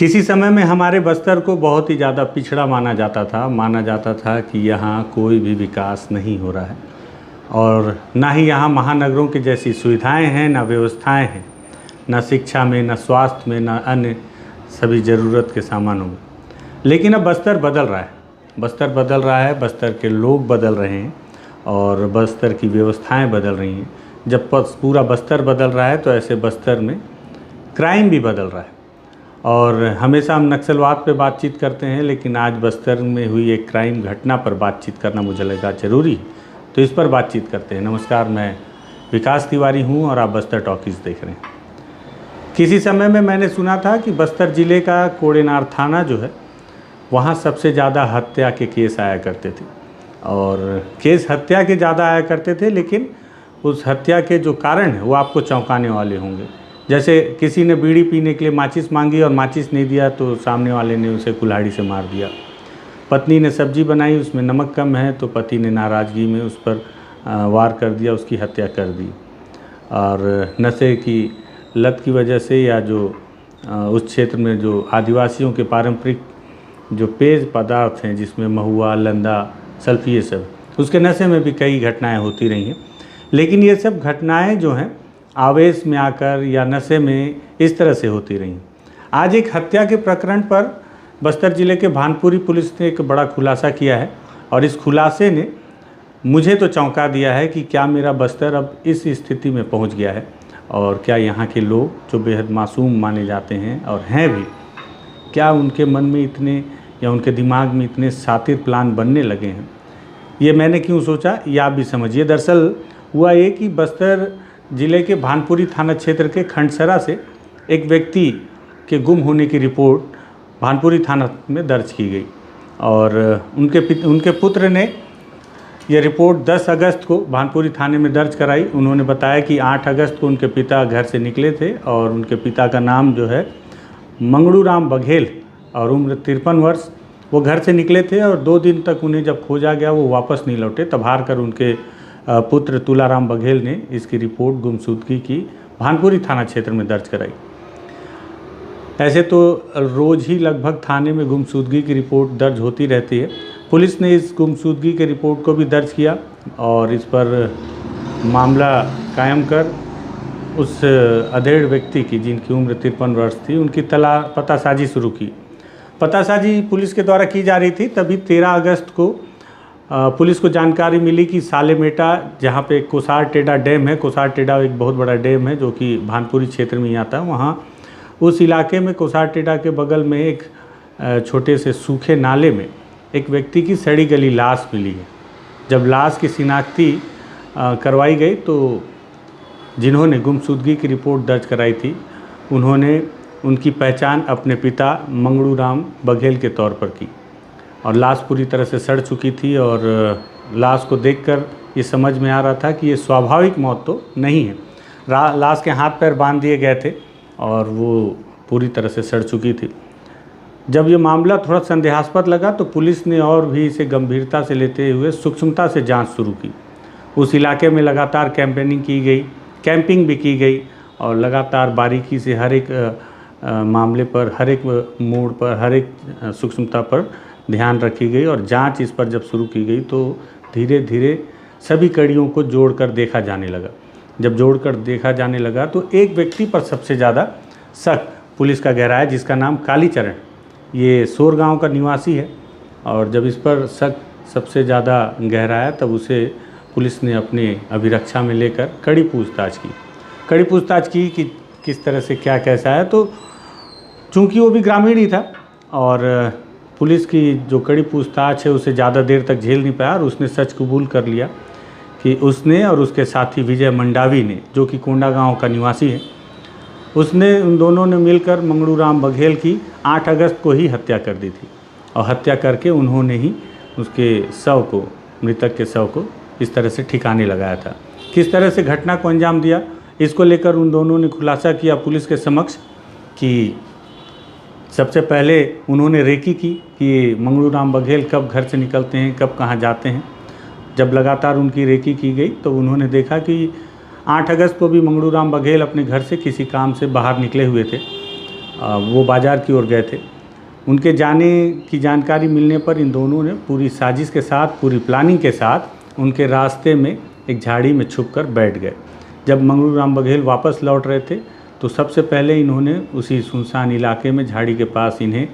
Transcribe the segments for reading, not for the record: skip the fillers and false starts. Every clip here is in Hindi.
किसी समय में हमारे बस्तर को बहुत ही ज़्यादा पिछड़ा माना जाता था कि यहाँ कोई भी विकास नहीं हो रहा है और ना ही यहाँ महानगरों की जैसी सुविधाएं हैं, ना व्यवस्थाएं हैं, ना शिक्षा में, ना स्वास्थ्य में, ना अन्य सभी ज़रूरत के सामानों में। लेकिन अब बस्तर बदल रहा है, बस्तर के लोग बदल रहे हैं और बस्तर की व्यवस्थाएं बदल रही हैं। जब पूरा बस्तर बदल रहा है तो ऐसे बस्तर में क्राइम भी बदल रहा है। और हमेशा हम नक्सलवाद पे बातचीत करते हैं, लेकिन आज बस्तर में हुई एक क्राइम घटना पर बातचीत करना मुझे लगा ज़रूरी है, तो इस पर बातचीत करते हैं। नमस्कार, मैं विकास तिवारी हूं और आप बस्तर टॉकीज़ देख रहे हैं। किसी समय में मैंने सुना था कि बस्तर ज़िले का कोडेनार थाना जो है, वहाँ सबसे ज़्यादा हत्या के केस आया करते थे और केस हत्या के ज़्यादा आया करते थे, लेकिन उस हत्या के जो कारण है वो आपको चौंकाने वाले होंगे। जैसे किसी ने बीड़ी पीने के लिए माचिस मांगी और माचिस नहीं दिया तो सामने वाले ने उसे कुल्हाड़ी से मार दिया। पत्नी ने सब्जी बनाई, उसमें नमक कम है तो पति ने नाराज़गी में उस पर वार कर दिया, उसकी हत्या कर दी। और नशे की लत की वजह से या जो उस क्षेत्र में जो आदिवासियों के पारंपरिक जो पेय पदार्थ हैं, जिसमें महुआ, लंदा, सल्फी, ये सब, उसके नशे में भी कई घटनाएँ होती रही हैं। लेकिन ये सब घटनाएँ जो हैं आवेश में आकर या नशे में इस तरह से होती रही। आज एक हत्या के प्रकरण पर बस्तर ज़िले के भानपुरी पुलिस ने एक बड़ा खुलासा किया है और इस खुलासे ने मुझे तो चौंका दिया है कि क्या मेरा बस्तर अब इस स्थिति में पहुंच गया है और क्या यहाँ के लोग जो बेहद मासूम माने जाते हैं और हैं भी, क्या उनके मन में इतने या उनके दिमाग में इतने शातिर प्लान बनने लगे हैं। ये मैंने क्यों सोचा, ये आप भी समझिए। दरअसल हुआ ये कि बस्तर ज़िले के भानपुरी थाना क्षेत्र के खंडसरा से एक व्यक्ति के गुम होने की रिपोर्ट भानपुरी थाना में दर्ज की गई और उनके पुत्र ने यह रिपोर्ट 10 अगस्त को भानपुरी थाने में दर्ज कराई। उन्होंने बताया कि 8 अगस्त को उनके पिता घर से निकले थे और उनके पिता का नाम जो है मंगड़ू राम बघेल और उम्र 53 वर्ष। वो घर से निकले थे और 2 दिन तक उन्हें जब खोजा गया वो वापस नहीं लौटे। तब हार कर उनके पुत्र तुलाराम बघेल ने इसकी रिपोर्ट गुमशुदगी की भानपुरी थाना क्षेत्र में दर्ज कराई। ऐसे तो रोज़ ही लगभग थाने में गुमशुदगी की रिपोर्ट दर्ज होती रहती है। पुलिस ने इस गुमशुदगी के रिपोर्ट को भी दर्ज किया और इस पर मामला कायम कर उस अधेड़ व्यक्ति की, जिनकी उम्र 53 वर्ष थी, उनकी पतासाजी शुरू की। पतासाजी पुलिस के द्वारा की जा रही थी। तभी 13 अगस्त को पुलिस को जानकारी मिली कि सालेमेटा, जहाँ पे कोसार टेढ़ा डैम है, कोसार टेढ़ा एक बहुत बड़ा डैम है जो कि भानपुरी क्षेत्र में ही आता है, वहाँ उस इलाके में कोसार टेढ़ा के बगल में एक छोटे से सूखे नाले में एक व्यक्ति की सड़ी गली लाश मिली है। जब लाश की शिनाख्ती करवाई गई तो जिन्होंने गुमशुदगी की रिपोर्ट दर्ज कराई थी, उन्होंने उनकी पहचान अपने पिता मंगड़ू राम बघेल के तौर पर की और लाश पूरी तरह से सड़ चुकी थी और लाश को देखकर ये समझ में आ रहा था कि ये स्वाभाविक मौत तो नहीं है। लाश के हाथ पैर बांध दिए गए थे और वो पूरी तरह से सड़ चुकी थी। जब ये मामला थोड़ा संदेहास्पद लगा तो पुलिस ने और भी इसे गंभीरता से लेते हुए सूक्ष्मता से जांच शुरू की। उस इलाके में लगातार कैंपिंग भी की गई और लगातार बारीकी से हर एक मामले पर, हर एक मोड़ पर, हर एक सूक्ष्मता पर ध्यान रखी गई और जांच इस पर जब शुरू की गई तो धीरे धीरे सभी कड़ियों को जोड़कर देखा जाने लगा। जब जोड़कर देखा जाने लगा तो एक व्यक्ति पर सबसे ज़्यादा शक पुलिस का गहराया, जिसका नाम कालीचरण, ये सोर गांव का निवासी है। और जब इस पर शक सबसे ज़्यादा गहराया तब उसे पुलिस ने अपने अभिरक्षा में लेकर कड़ी पूछताछ की कि किस तरह से क्या कैसा है। तो चूँकि वो भी ग्रामीण ही था और पुलिस की जो कड़ी पूछताछ है उसे ज़्यादा देर तक झेल नहीं पाया और उसने सच कबूल कर लिया कि उसने और उसके साथी विजय मंडावी ने, जो कि कोंडा गांव का निवासी है, उन दोनों ने मिलकर मंगड़ू राम बघेल की 8 अगस्त को ही हत्या कर दी थी और हत्या करके उन्होंने ही मृतक के शव को इस तरह से ठिकाने लगाया था। किस तरह से घटना को अंजाम दिया, इसको लेकर उन दोनों ने खुलासा किया पुलिस के समक्ष कि सबसे पहले उन्होंने रेकी की कि मंगड़ू राम बघेल कब घर से निकलते हैं, कब कहाँ जाते हैं। जब लगातार उनकी रेकी की गई तो उन्होंने देखा कि 8 अगस्त को भी मंगड़ू राम बघेल अपने घर से किसी काम से बाहर निकले हुए थे वो बाज़ार की ओर गए थे। उनके जाने की जानकारी मिलने पर इन दोनों ने पूरी साजिश के साथ, पूरी प्लानिंग के साथ उनके रास्ते में एक झाड़ी में छुपकर बैठ गए। जब मंगरू राम बघेल वापस लौट रहे थे तो सबसे पहले इन्होंने उसी सुनसान इलाके में झाड़ी के पास इन्हें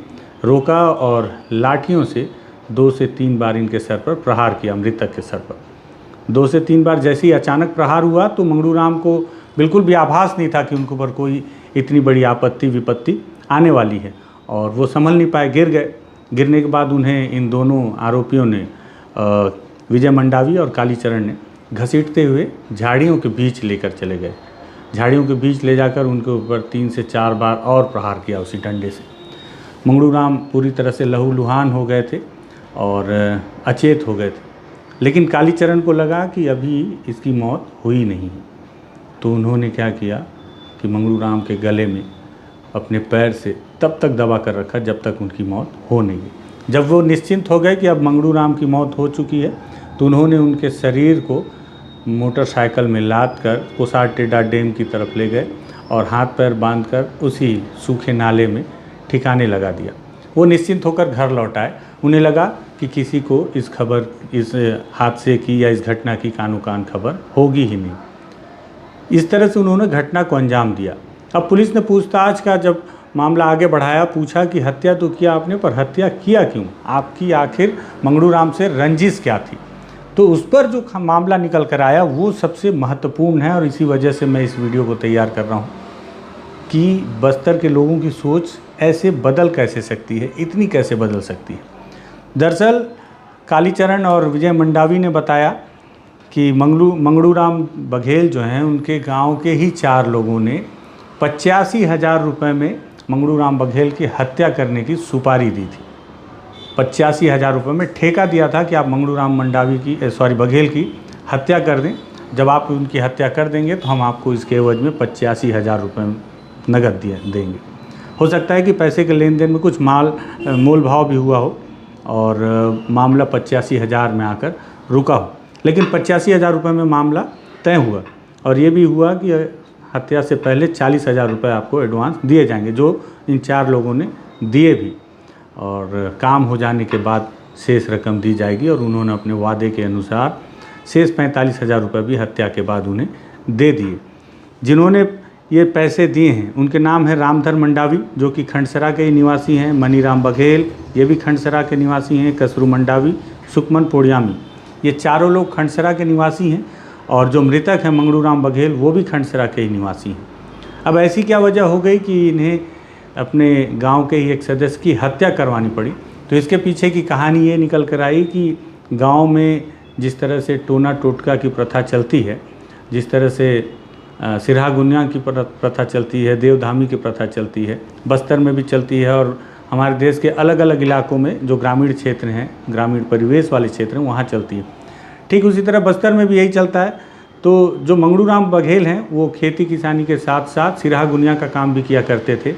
रोका और लाठियों से 2 से 3 बार इनके सर पर प्रहार किया, मृतक के सर पर 2 से 3 बार। जैसे ही अचानक प्रहार हुआ तो मंगरू राम को बिल्कुल भी आभास नहीं था कि उनके ऊपर कोई इतनी बड़ी आपत्ति विपत्ति आने वाली है और वो संभल नहीं पाए, गिर गए। गिरने के बाद उन्हें इन दोनों आरोपियों ने विजय मंडावी और कालीचरण ने घसीटते हुए झाड़ियों के बीच लेकर चले गए। झाड़ियों के बीच ले जाकर उनके ऊपर 3 से 4 बार और प्रहार किया उसी डंडे से। मंगरू राम पूरी तरह से लहूलुहान हो गए थे और अचेत हो गए थे, लेकिन कालीचरण को लगा कि अभी इसकी मौत हुई नहीं है। तो उन्होंने क्या किया कि मंगरू राम के गले में अपने पैर से तब तक दबा कर रखा जब तक उनकी मौत हो नहीं गई। जब वो निश्चिंत हो गए कि अब मंगरू राम की मौत हो चुकी है तो उन्होंने उनके शरीर को मोटरसाइकिल में लाद कर कोसार टेढ़ा डैम की तरफ ले गए और हाथ पैर बांधकर उसी सूखे नाले में ठिकाने लगा दिया। वो निश्चिंत होकर घर लौट आए। उन्हें लगा कि किसी को इस हादसे की या इस घटना की कानो कान खबर होगी ही नहीं। इस तरह से उन्होंने घटना को अंजाम दिया। अब पुलिस ने पूछताछ का जब मामला आगे बढ़ाया, पूछा कि हत्या तो किया आपने, पर हत्या किया क्यों? आपकी आखिर मंगरू राम से रंजिश क्या थी? तो उस पर जो मामला निकल कर आया वो सबसे महत्वपूर्ण है और इसी वजह से मैं इस वीडियो को तैयार कर रहा हूँ कि बस्तर के लोगों की सोच ऐसे बदल कैसे सकती है, इतनी कैसे बदल सकती है। दरअसल कालीचरण और विजय मंडावी ने बताया कि मंगरू राम बघेल जो हैं उनके गांव के ही 4 लोगों ने 85,000 रुपये में मंगरू राम बघेल की हत्या करने की सुपारी दी थी। 85,000 रुपये में ठेका दिया था कि आप मंगरू राम बघेल की हत्या कर दें। जब आप उनकी हत्या कर देंगे तो हम आपको इसके एवज में 85,000 रुपये नगद देंगे। हो सकता है कि पैसे के लेन देन में कुछ मोल भाव भी हुआ हो और मामला 85,000 में आकर रुका हो, लेकिन 85,000 रुपये में मामला तय हुआ और ये भी हुआ कि हत्या से पहले 40,000 रुपये आपको एडवांस दिए जाएंगे, जो इन 4 लोगों ने दिए भी, और काम हो जाने के बाद शेष रकम दी जाएगी। और उन्होंने अपने वादे के अनुसार शेष 45,000 रुपये भी हत्या के बाद उन्हें दे दिए। जिन्होंने ये पैसे दिए हैं उनके नाम है रामधर मंडावी जो कि खंडसरा के ही निवासी हैं, मनीराम बघेल ये भी खंडसरा के निवासी हैं, कसरू मंडावी, सुकमन पोड़ियामी, ये चारों लोग खंडसरा के निवासी हैं और जो मृतक हैं मंगरू राम बघेल वो भी खंडसरा के ही निवासी हैं। अब ऐसी क्या वजह हो गई कि इन्हें अपने गांव के ही एक सदस्य की हत्या करवानी पड़ी? तो इसके पीछे की कहानी ये निकल कर आई कि गांव में जिस तरह से टोना टोटका की प्रथा चलती है, जिस तरह से सिरहा गुनिया की प्रथा चलती है, देवधामी की प्रथा चलती है, बस्तर में भी चलती है और हमारे देश के अलग अलग इलाकों में जो ग्रामीण क्षेत्र हैं, ग्रामीण परिवेश वाले क्षेत्र हैं, वहाँ चलती है। ठीक उसी तरह बस्तर में भी यही चलता है। तो जो मंगरू राम बघेल हैं वो खेती किसानी के साथ साथ सिरहा गुनिया का काम भी किया करते थे।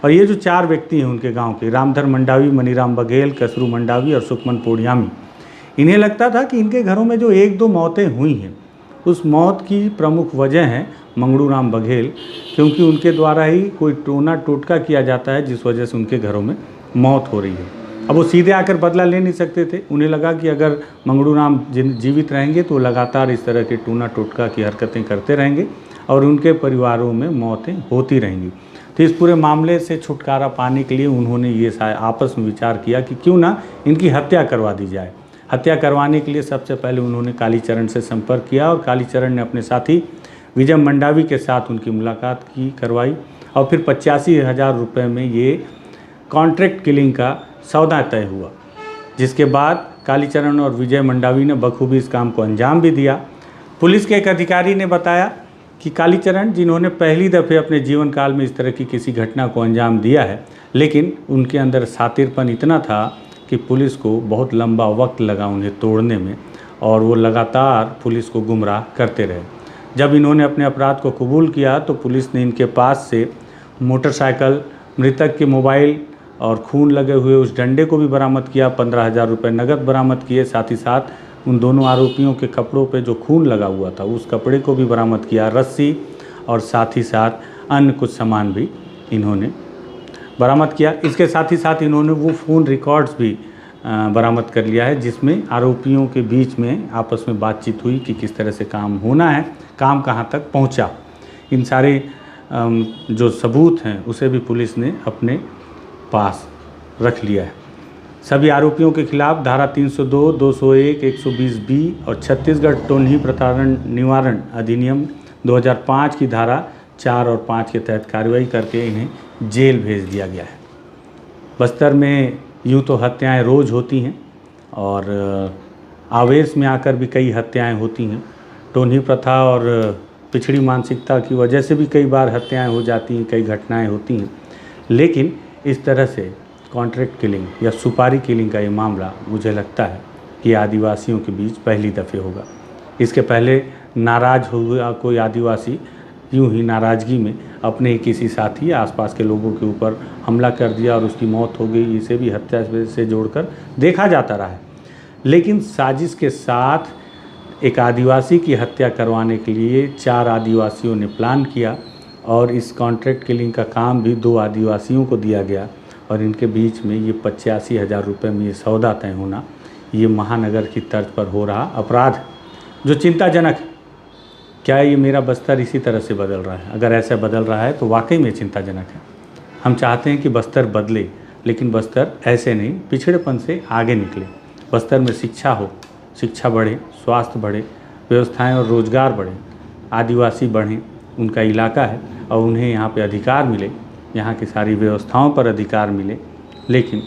और ये जो 4 व्यक्ति हैं उनके गांव के, रामधर मंडावी, मनीराम बघेल, कसरू मंडावी और सुकमन पोड़ियामी, इन्हें लगता था कि इनके घरों में जो 1-2 मौतें हुई हैं उस मौत की प्रमुख वजह है मंगरू राम बघेल, क्योंकि उनके द्वारा ही कोई टोना टोटका किया जाता है जिस वजह से उनके घरों में मौत हो रही है। अब वो सीधे आकर बदला ले नहीं सकते थे। उन्हें लगा कि अगर मंगरू राम जीवित रहेंगे तो लगातार इस तरह के टोना टोटका की हरकतें करते रहेंगे और उनके परिवारों में मौतें होती रहेंगी। तो इस पूरे मामले से छुटकारा पाने के लिए उन्होंने ये आपस में विचार किया कि क्यों ना इनकी हत्या करवा दी जाए। हत्या करवाने के लिए सबसे पहले उन्होंने कालीचरण से संपर्क किया और कालीचरण ने अपने साथी विजय मंडावी के साथ उनकी मुलाकात करवाई और फिर 85,000 रुपये में ये कॉन्ट्रैक्ट किलिंग का सौदा तय हुआ, जिसके बाद कालीचरण और विजय मंडावी ने बखूबी इस काम को अंजाम भी दिया। पुलिस के एक अधिकारी ने बताया कि कालीचरण, जिन्होंने पहली दफ़े अपने जीवन काल में इस तरह की किसी घटना को अंजाम दिया है, लेकिन उनके अंदर शातिरपन इतना था कि पुलिस को बहुत लंबा वक्त लगा उन्हें तोड़ने में और वो लगातार पुलिस को गुमराह करते रहे। जब इन्होंने अपने अपराध को कबूल किया तो पुलिस ने इनके पास से मोटरसाइकिल, मृतक के मोबाइल और खून लगे हुए उस डंडे को भी बरामद किया। 15,000 रुपये नगद बरामद किए। साथ ही साथ उन दोनों आरोपियों के कपड़ों पे जो खून लगा हुआ था उस कपड़े को भी बरामद किया, रस्सी और साथ ही साथ अन्य कुछ सामान भी इन्होंने बरामद किया। इसके साथ ही साथ इन्होंने वो फ़ोन रिकॉर्ड्स भी बरामद कर लिया है जिसमें आरोपियों के बीच में आपस में बातचीत हुई कि किस तरह से काम होना है, काम कहाँ तक पहुँचा। इन सारे जो सबूत हैं उसे भी पुलिस ने अपने पास रख लिया है। सभी आरोपियों के खिलाफ धारा 302, 201, 120B और छत्तीसगढ़ टोन्ही प्रताड़न निवारण अधिनियम 2005 की धारा 4 और 5 के तहत कार्रवाई करके इन्हें जेल भेज दिया गया है। बस्तर में यूँ तो हत्याएं रोज़ होती हैं और आवेश में आकर भी कई हत्याएं होती हैं। टोन्ही प्रथा और पिछड़ी मानसिकता की वजह से भी कई बार हत्याएं हो जाती हैं, कई घटनाएं होती हैं। लेकिन इस तरह से कॉन्ट्रैक्ट किलिंग या सुपारी किलिंग का ये मामला मुझे लगता है कि आदिवासियों के बीच पहली दफ़े होगा। इसके पहले नाराज़ हुआ कोई आदिवासी यूं ही नाराज़गी में अपने ही किसी साथी आसपास के लोगों के ऊपर हमला कर दिया और उसकी मौत हो गई। इसे भी हत्या से जोड़कर देखा जाता रहा है। लेकिन साजिश के साथ एक आदिवासी की हत्या करवाने के लिए 4 आदिवासियों ने प्लान किया और इस कॉन्ट्रैक्ट किलिंग का काम भी 2 आदिवासियों को दिया गया और इनके बीच में ये 85,000 रुपये में ये सौदा तय होना, ये महानगर की तर्ज पर हो रहा अपराध जो चिंताजनक है। क्या ये मेरा बस्तर इसी तरह से बदल रहा है? अगर ऐसा बदल रहा है तो वाकई में चिंताजनक है। हम चाहते हैं कि बस्तर बदले, लेकिन बस्तर ऐसे नहीं पिछड़ेपन से आगे निकले। बस्तर में शिक्षा हो, शिक्षा बढ़े, स्वास्थ्य बढ़े, व्यवस्थाएं और रोज़गार बढ़े, आदिवासी बढ़ें, उनका इलाका है और उन्हें यहाँ पे अधिकार मिले, यहाँ की सारी व्यवस्थाओं पर अधिकार मिले। लेकिन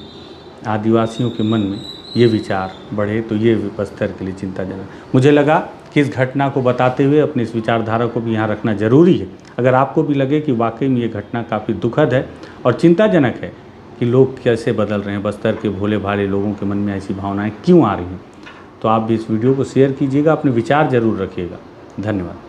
आदिवासियों के मन में ये विचार बढ़े तो ये बस्तर के लिए चिंताजनक। मुझे लगा कि इस घटना को बताते हुए अपनी इस विचारधारा को भी यहाँ रखना ज़रूरी है। अगर आपको भी लगे कि वाकई में ये घटना काफ़ी दुखद है और चिंताजनक है कि लोग कैसे बदल रहे हैं, बस्तर के भोले भाले लोगों के मन में ऐसी भावनाएं क्यों आ रही हैं, तो आप भी इस वीडियो को शेयर कीजिएगा, अपने विचार ज़रूर रखिएगा। धन्यवाद।